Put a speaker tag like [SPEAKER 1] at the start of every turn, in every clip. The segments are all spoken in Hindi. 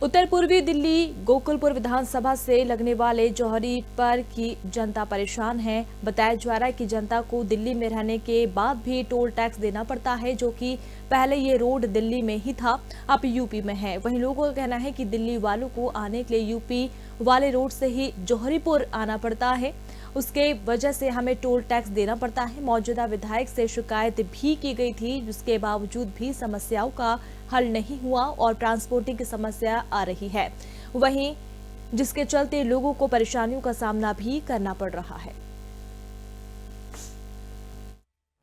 [SPEAKER 1] उत्तर पूर्वी दिल्ली गोकुलपुर विधानसभा से लगने वाले जौहरी पर की जनता परेशान है। बताया जा रहा है कि जनता को दिल्ली में रहने के बाद भी टोल टैक्स देना पड़ता है, जो कि पहले ये रोड दिल्ली में ही था, अब यूपी में है। वहीं लोगों का कहना है कि दिल्ली वालों को आने के लिए यूपी वाले रोड से ही जौहरीपुर आना पड़ता है, उसके वजह से हमें टोल टैक्स देना पड़ता है। मौजूदा विधायक से शिकायत भी की गई थी, जिसके बावजूद भी समस्याओं का हल नहीं हुआ और ट्रांसपोर्टिंग की समस्या आ रही है, वहीं जिसके चलते लोगों को परेशानियों का सामना भी करना पड़ रहा है।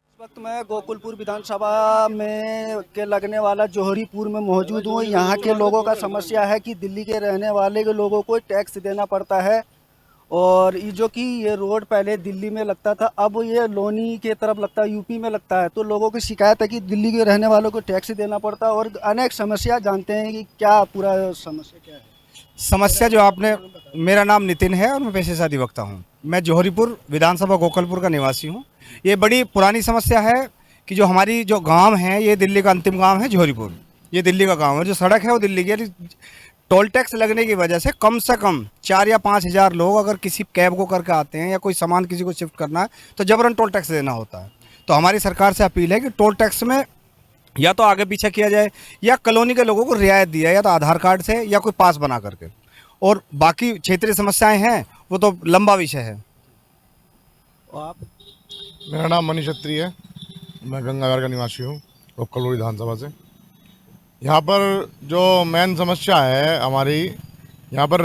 [SPEAKER 2] इस वक्त मैं गोकुलपुर विधानसभा में के लगने वाला जौहरीपुर में मौजूद हूँ। यहाँ के लोगों का समस्या है कि दिल्ली के रहने वाले के लोगों को टैक्स देना पड़ता है, और ये रोड पहले दिल्ली में लगता था, अब ये लोनी के तरफ लगता है, यूपी में लगता है। तो लोगों की शिकायत है कि दिल्ली के रहने वालों को टैक्स देना पड़ता है और अनेक समस्या जानते हैं कि क्या पूरा समस्या क्या है।
[SPEAKER 3] समस्या जो आपने, मेरा नाम नितिन है और मैं पेशे से अधिवक्ता हूँ। मैं जौहरीपुर विधानसभा गोकुलपुर का निवासी हूँ। ये बड़ी पुरानी समस्या है कि जो हमारी जो गांव है, ये दिल्ली का अंतिम गांव है जौहरीपुर, ये दिल्ली का गांव है। जो सड़क है वो दिल्ली की। टोल टैक्स लगने की वजह से कम 4 या 5 हज़ार लोग अगर किसी कैब को करके आते हैं या कोई सामान किसी को शिफ्ट करना है तो जबरन टोल टैक्स देना होता है। तो हमारी सरकार से अपील है कि टोल टैक्स में या तो आगे पीछे किया जाए या कॉलोनी के लोगों को रियायत दिया, या तो आधार कार्ड से या कोई पास बना करके। और बाकी क्षेत्रीय समस्याएं हैं वो तो लंबा विषय है।
[SPEAKER 2] आप?
[SPEAKER 4] मेरा नाम मनीष छत्री है, मैं गंगानगर का निवासी हूँ, गोकुलपुर विधानसभा से। यहाँ पर जो मेन समस्या है हमारी, यहाँ पर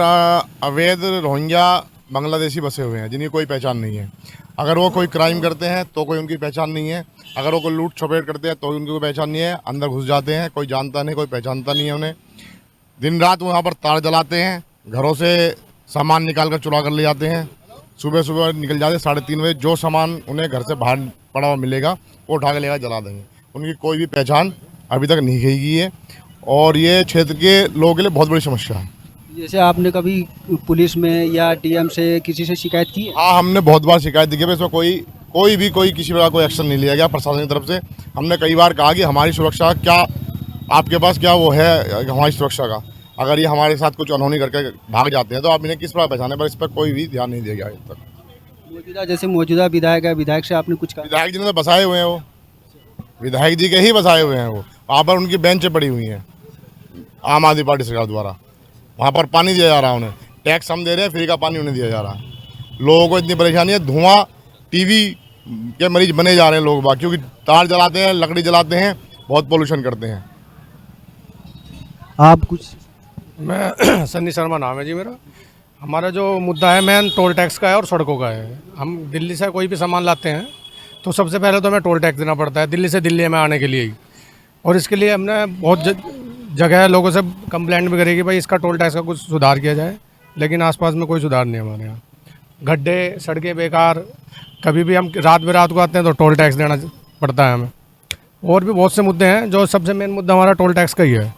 [SPEAKER 4] अवैध रोहिंग्या बांग्लादेशी बसे हुए हैं जिनकी कोई पहचान नहीं है। अगर वो कोई क्राइम करते हैं तो कोई उनकी पहचान नहीं है, अगर वो कोई लूट छपेट करते हैं तो उनकी कोई पहचान नहीं है। अंदर घुस जाते हैं, कोई जानता नहीं, कोई पहचानता नहीं है उन्हें। दिन रात वहाँ पर तार जलाते हैं, घरों से सामान निकाल कर चुरा कर ले जाते हैं। सुबह सुबह निकल जाते 3:30 बजे, जो सामान उन्हें घर से बाहर पड़ा हुआ मिलेगा वो उठा के लेकर जला देंगे। उनकी कोई भी पहचान अभी तक नहीं की गई है और ये क्षेत्र के लोगों के लिए बहुत बड़ी समस्या है।
[SPEAKER 2] जैसे आपने कभी पुलिस में या डीएम से किसी से शिकायत की है?
[SPEAKER 4] हाँ, हमने बहुत बार शिकायत दी है, इसमें कोई किसी प्रकार कोई एक्शन नहीं लिया गया प्रशासन की तरफ से। हमने कई बार कहा कि हमारी सुरक्षा क्या, आपके पास क्या वो है हमारी सुरक्षा का, अगर ये हमारे साथ कुछ अनहोनी करके भाग जाते हैं तो आप इन्हें किस प्रकार पहचाने, पर इस पर कोई भी ध्यान नहीं दिया गया आज तक।
[SPEAKER 2] मौजूदा विधायक है, विधायक से आपने कुछ कहा?
[SPEAKER 4] विधायक जी ने तो बसाए हुए हैं, वो विधायक जी के ही बसाए हुए हैं। वो वहाँ पर उनकी बेंच पड़ी हुई हैं आम आदमी पार्टी सरकार द्वारा। वहाँ पर पानी दिया जा रहा है उन्हें, टैक्स हम दे रहे हैं, फ्री का पानी उन्हें दिया जा रहा है। लोगों को इतनी परेशानी है, धुआं टीबी के मरीज बने जा रहे हैं लोग, क्योंकि तार जलाते हैं, लकड़ी जलाते हैं, बहुत पोल्यूशन करते हैं।
[SPEAKER 2] आप कुछ?
[SPEAKER 5] मैं सन्नी शर्मा नाम है जी मेरा। हमारा जो मुद्दा है मेन टोल टैक्स का है और सड़कों का है। हम दिल्ली से कोई भी सामान लाते हैं तो सबसे पहले तो हमें टोल टैक्स देना पड़ता है दिल्ली से दिल्ली में आने के लिए ही। और इसके लिए हमने बहुत जगह लोगों से कंप्लेंट भी करी कि भाई इसका टोल टैक्स का कुछ सुधार किया जाए, लेकिन आसपास में कोई सुधार नहीं है हमारे यहाँ। गड्ढे, सड़कें बेकार, कभी भी हम रात को आते हैं तो टोल टैक्स देना पड़ता है हमें। और भी बहुत से मुद्दे हैं, जो सबसे मेन मुद्दा हमारा टोल टैक्स का ही है।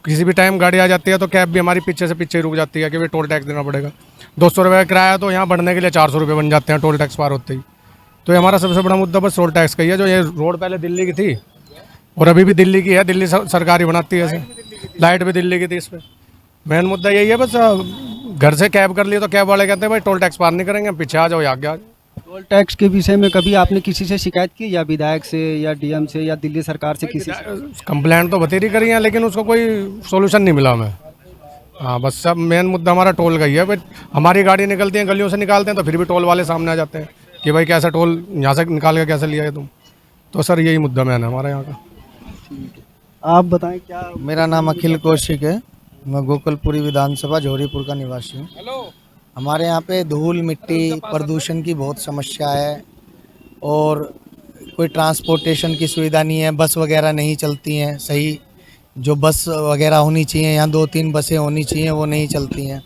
[SPEAKER 5] किसी भी टाइम गाड़ी आ जाती है तो कैब भी हमारी पीछे से पीछे रुक जाती है कि भाई टोल टैक्स देना पड़ेगा। 200 रुपये का किराया तो यहाँ बढ़ने के लिए 400 रुपये बन जाते हैं टोल टैक्स पार होते ही। तो ये हमारा सबसे बड़ा मुद्दा बस टोल टैक्स का ही है। जो ये रोड पहले दिल्ली की थी और अभी भी दिल्ली की है, दिल्ली सरकार ही बनाती है इसे, लाइट भी दिल्ली की थी। इस पर मेन मुद्दा यही है। बस घर से कैब कर लिए तो कैब वाले कहते हैं भाई टोल टैक्स पार नहीं करेंगे, पीछे आ जाओ या आगे आ जाओ। टोल
[SPEAKER 2] टैक्स के विषय में कभी आपने किसी से शिकायत की, या विधायक से या डीएम से या दिल्ली सरकार से किसी से?
[SPEAKER 5] कंप्लेंट तो बतेरी करी है, लेकिन उसका कोई सोल्यूशन नहीं मिला हमें। हाँ, बस सब मेन मुद्दा हमारा टोल का ही है। बट हमारी गाड़ी निकलती है, गलियों से निकालते हैं तो फिर भी टोल वाले सामने आ जाते हैं कि भाई कैसा टोल यहाँ से निकाल के कैसे लिया है तुम। तो सर यही मुद्दा मैन है हमारे यहाँ का।
[SPEAKER 2] आप बताएं क्या?
[SPEAKER 6] मेरा नाम अखिल कौशिक है, मैं गोकुलपुरी विधानसभा जौहरीपुर का निवासी हूँ। हमारे यहाँ पे धूल मिट्टी प्रदूषण की बहुत समस्या है और कोई ट्रांसपोर्टेशन की सुविधा नहीं है। बस वगैरह नहीं चलती हैं सही, जो बस वगैरह होनी चाहिए, यहाँ 2-3 बसें होनी चाहिए, वो नहीं चलती हैं।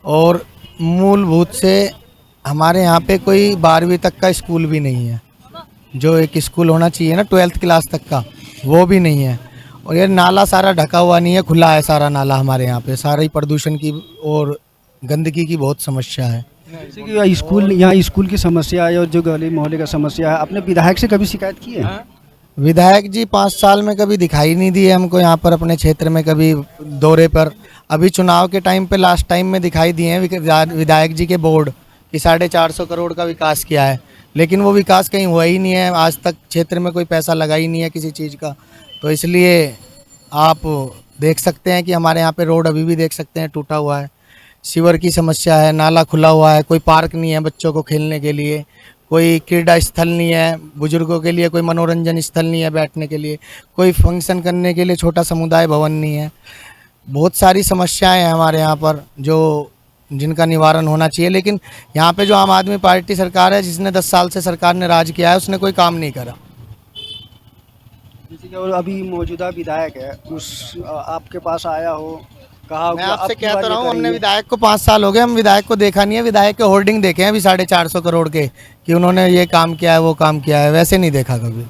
[SPEAKER 6] और मूलभूत से हमारे यहाँ पे कोई 12वीं तक का स्कूल भी नहीं है, जो एक स्कूल होना चाहिए ना 12th क्लास तक का, वो भी नहीं है। और ये नाला सारा ढका हुआ नहीं है, खुला है सारा नाला हमारे यहाँ पे। सारा ही प्रदूषण की और गंदगी की बहुत समस्या है।
[SPEAKER 2] जैसे कि स्कूल, यहाँ स्कूल की समस्या है और जो गली मोहल्ले का समस्या है, आपने विधायक से कभी शिकायत की है?
[SPEAKER 6] विधायक जी 5 साल में कभी दिखाई नहीं दिए हमको यहाँ पर अपने क्षेत्र में, कभी दौरे पर अभी चुनाव के टाइम पे लास्ट टाइम में दिखाई दिए हैं विधायक जी के बोर्ड कि 450 करोड़ का विकास किया है, लेकिन वो विकास कहीं हुआ ही नहीं है। आज तक क्षेत्र में कोई पैसा लगा ही नहीं है किसी चीज़ का। तो इसलिए आप देख सकते हैं कि हमारे यहाँ पे रोड अभी भी देख सकते हैं टूटा हुआ है, सीवर की समस्या है, नाला खुला हुआ है, कोई पार्क नहीं है बच्चों को खेलने के लिए, कोई क्रीड़ा स्थल नहीं है बुजुर्गों के लिए, कोई मनोरंजन स्थल नहीं है बैठने के लिए, कोई फंक्शन करने के लिए छोटा समुदाय भवन नहीं है। बहुत सारी समस्याएं हैं हमारे यहाँ पर जो जिनका निवारण होना चाहिए, लेकिन यहाँ पे जो आम आदमी पार्टी सरकार है जिसने 10 साल से सरकार ने राज किया है उसने कोई काम नहीं करा।
[SPEAKER 2] जैसे कि और अभी मौजूदा विधायक है उस आपके पास आया हो, कहा हो
[SPEAKER 6] मैं
[SPEAKER 2] कि
[SPEAKER 6] आपसे
[SPEAKER 2] अब की
[SPEAKER 6] कह
[SPEAKER 2] बार
[SPEAKER 6] तो
[SPEAKER 2] ये
[SPEAKER 6] रहा हूँ, हमने
[SPEAKER 2] करेंगे।
[SPEAKER 6] विधायक को 5 साल हो गए, हम विधायक को देखा नहीं है। विधायक के होर्डिंग देखे हैं अभी 450 करोड़ के कि उन्होंने ये काम किया है वो काम किया है, वैसे नहीं देखा कभी।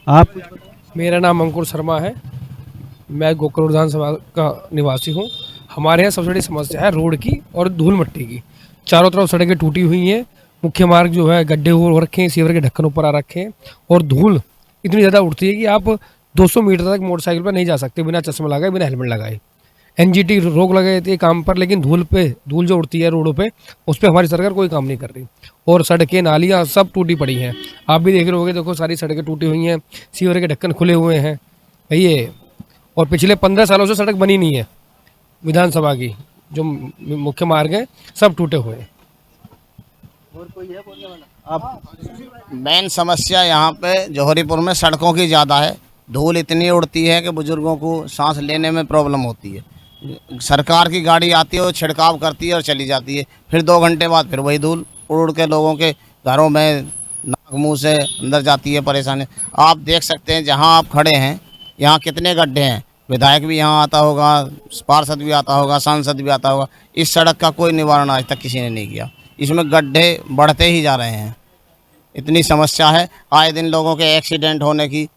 [SPEAKER 2] आप कुछ बताएं।
[SPEAKER 5] मेरा नाम अंकुर शर्मा है, मैं गोकुल विधानसभा का निवासी हूँ। हमारे यहाँ सबसे बड़ी समस्या है रोड की और धूल मिट्टी की। चारों तरफ सड़कें टूटी हुई हैं, मुख्य मार्ग जो है गड्ढे हो रखे हैं, सीवर के ढक्कन ऊपर आ रखे हैं और धूल इतनी ज़्यादा उड़ती है कि आप 200 मीटर तक मोटरसाइकिल पर नहीं जा सकते बिना चश्मा लगाए, बिना हेलमेट लगाए। एनजीटी रोक लगाई थी काम पर, लेकिन धूल जो उड़ती है रोडों पे उस पर हमारी सरकार कोई काम नहीं कर रही। और सड़कें नालियाँ सब टूटी पड़ी हैं, आप भी देख रहे होगे, देखो सारी सड़कें टूटी हुई हैं, सीवर के ढक्कन खुले हुए हैं ये। और पिछले 15 सालों से सड़क बनी नहीं है विधानसभा की, जो मुख्य मार्ग है सब टूटे हुए हैं।
[SPEAKER 2] और कोई है बोलने वाला? आप
[SPEAKER 7] मेन समस्या यहाँ पे जौहरीपुर में सड़कों की ज़्यादा है। धूल इतनी उड़ती है कि बुजुर्गों को सांस लेने में प्रॉब्लम होती है। सरकार की गाड़ी आती है, वो छिड़काव करती है और चली जाती है, फिर 2 घंटे बाद फिर वही धूल उड़ के लोगों के घरों में नाक मुंह से अंदर जाती है, परेशानी। आप देख सकते हैं जहाँ आप खड़े हैं यहाँ कितने गड्ढे हैं। विधायक भी यहाँ आता होगा, पार्षद भी आता होगा, सांसद भी आता होगा। इस सड़क का कोई निवारण आज तक किसी ने नहीं किया। इसमें गड्ढे बढ़ते ही जा रहे हैं, इतनी समस्या है। आए दिन लोगों के एक्सीडेंट होने की,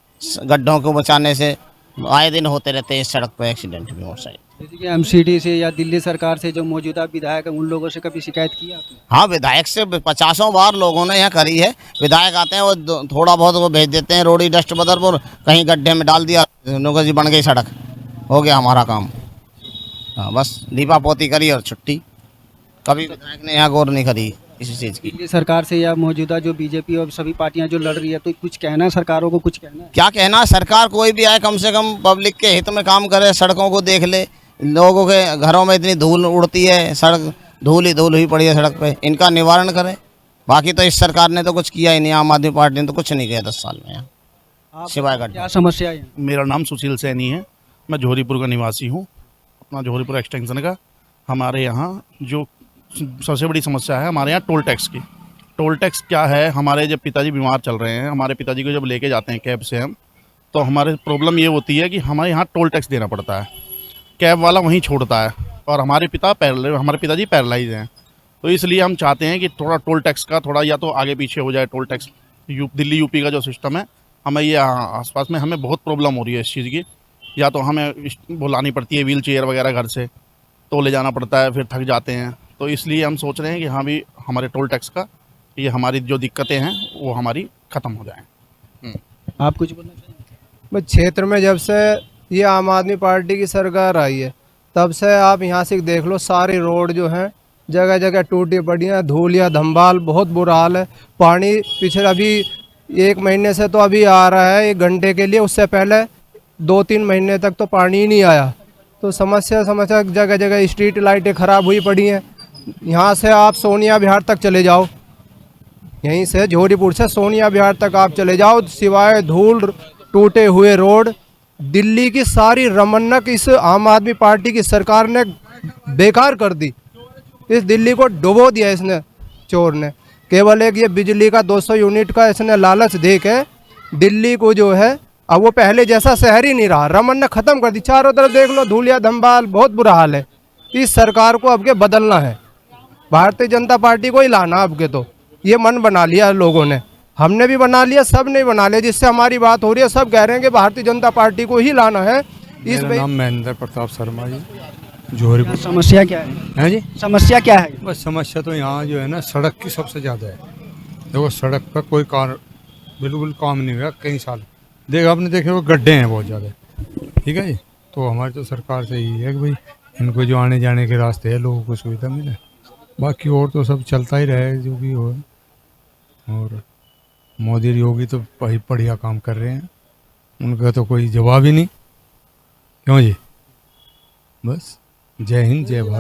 [SPEAKER 7] गड्ढों को बचाने से आए दिन होते रहते हैं इस सड़क पर एक्सीडेंट भी मोटरसाइकिल।
[SPEAKER 2] जैसे कि एमसीडी से या दिल्ली सरकार से जो मौजूदा विधायक है उन लोगों से कभी शिकायत की आपने?
[SPEAKER 7] हाँ, विधायक से 50 बार लोगों ने यहाँ करी है। विधायक आते हैं, वो थोड़ा बहुत वो भेज देते हैं, रोडी डस्ट बदरपुर कहीं गड्ढे में डाल दिया, लोगों जी बन गई सड़क, हो गया हमारा काम। हाँ, बस लीपा पोती करी और छुट्टी। कभी विधायक ने यहाँ गौर नहीं करी किसी चीज़ की।
[SPEAKER 2] दिल्ली सरकार से या मौजूदा जो बीजेपी और सभी पार्टियां जो लड़ रही है, तो कुछ कहना है सरकारों को, कुछ कहना है?
[SPEAKER 7] क्या कहना, सरकार कोई भी आए कम से कम पब्लिक के हित में काम करे, सड़कों को देख ले। लोगों के घरों में इतनी धूल उड़ती है, सड़क धूल ही पड़ी है सड़क पे, इनका निवारण करे। बाकी तो इस सरकार ने तो कुछ किया ही नहीं, आम आदमी पार्टी ने तो कुछ नहीं किया 10 साल में यहाँ, सिवाय गड्ढे।
[SPEAKER 2] क्या समस्या है?
[SPEAKER 8] मेरा नाम सुशील सैनी है, मैं जौहरीपुर का निवासी हूँ, अपना जौहरीपुर एक्सटेंशन का। हमारे यहाँ जो सबसे बड़ी समस्या है हमारे यहाँ टोल टैक्स की। टोल टैक्स क्या है, हमारे जब पिताजी बीमार चल रहे हैं, हमारे पिताजी को जब लेके जाते हैं कैब से हम, तो हमारे प्रॉब्लम ये होती है कि हमारे यहाँ टोल टैक्स देना पड़ता है। कैब वाला वहीं छोड़ता है और हमारे पिताजी पैरालाइज हैं, तो इसलिए हम चाहते हैं कि थोड़ा टोल टैक्स का थोड़ा या तो आगे पीछे हो जाए। टोल टैक्स दिल्ली यूपी का जो सिस्टम है, हमें ये आसपास में हमें बहुत प्रॉब्लम हो रही है इस चीज़ की। या तो हमें बुलानी पड़ती है व्हील चेयर वगैरह घर से, तो ले जाना पड़ता है, फिर थक जाते हैं। तो इसलिए हम सोच रहे हैं कि हाँ भी हमारे टोल टैक्स का ये हमारी जो दिक्कतें हैं वो हमारी ख़त्म हो जाएं।
[SPEAKER 2] आप कुछ बोलना चाहिए?
[SPEAKER 9] बस क्षेत्र में जब से ये आम आदमी पार्टी की सरकार आई है तब से आप यहाँ से देख लो, सारी रोड जो है जगह जगह टूटी पड़ी हैं, धूल या धंबाल, बहुत बुरा हाल है। पानी पिछले अभी 1 महीने से तो अभी आ रहा है 1 घंटे के लिए, उससे पहले 2-3 महीने तक तो पानी ही नहीं आया। तो समस्या जगह जगह स्ट्रीट लाइटें ख़राब हुई पड़ी हैं। यहाँ से आप सोनिया विहार तक चले जाओ, यहीं से जौहरीपुर से सोनिया विहार तक आप चले जाओ, सिवाय धूल, टूटे हुए रोड। दिल्ली की सारी रमन्नक इस आम आदमी पार्टी की सरकार ने बेकार कर दी। इस दिल्ली को डुबो दिया इसने, चोर ने। केवल एक ये बिजली का 200 यूनिट का इसने लालच दे के दिल्ली को जो है, अब वो पहले जैसा शहर ही नहीं रहा, रमन्नक ख़त्म कर दी। चारों तरफ देख लो धूलिया धंबाल, बहुत बुरा हाल है। इस सरकार को अब के बदलना है, भारतीय जनता पार्टी को ही लाना। अब के तो ये मन बना लिया लोगों ने, हमने भी बना लिया, सब ने बना लिया। जिससे हमारी बात हो रही है, सब कह रहे हैं कि भारतीय जनता पार्टी को ही लाना है।
[SPEAKER 10] मेरा नाम महेंद्र प्रताप शर्मा जी, जौहरीपुर।
[SPEAKER 2] समस्या क्या है?
[SPEAKER 10] हैं जी,
[SPEAKER 2] समस्या क्या है?
[SPEAKER 10] बस समस्या तो यहाँ जो है ना सड़क की सबसे ज़्यादा है। देखो सड़क पर कोई कार बिल्कुल काम नहीं हुआ कई साल। आपने देखे वो गड्ढे हैं बहुत ज़्यादा, ठीक है जी। तो हमारी तो सरकार से यही है कि भाई इनको जो आने जाने के रास्ते है लोगों को सुविधा मिले। बाकी और तो सब चलता ही रहे जो भी हो। और मोदी योगी तो भाई बढ़िया काम कर रहे हैं, उनका तो कोई जवाब ही नहीं। क्यों जी? बस जय हिंद जय भारत।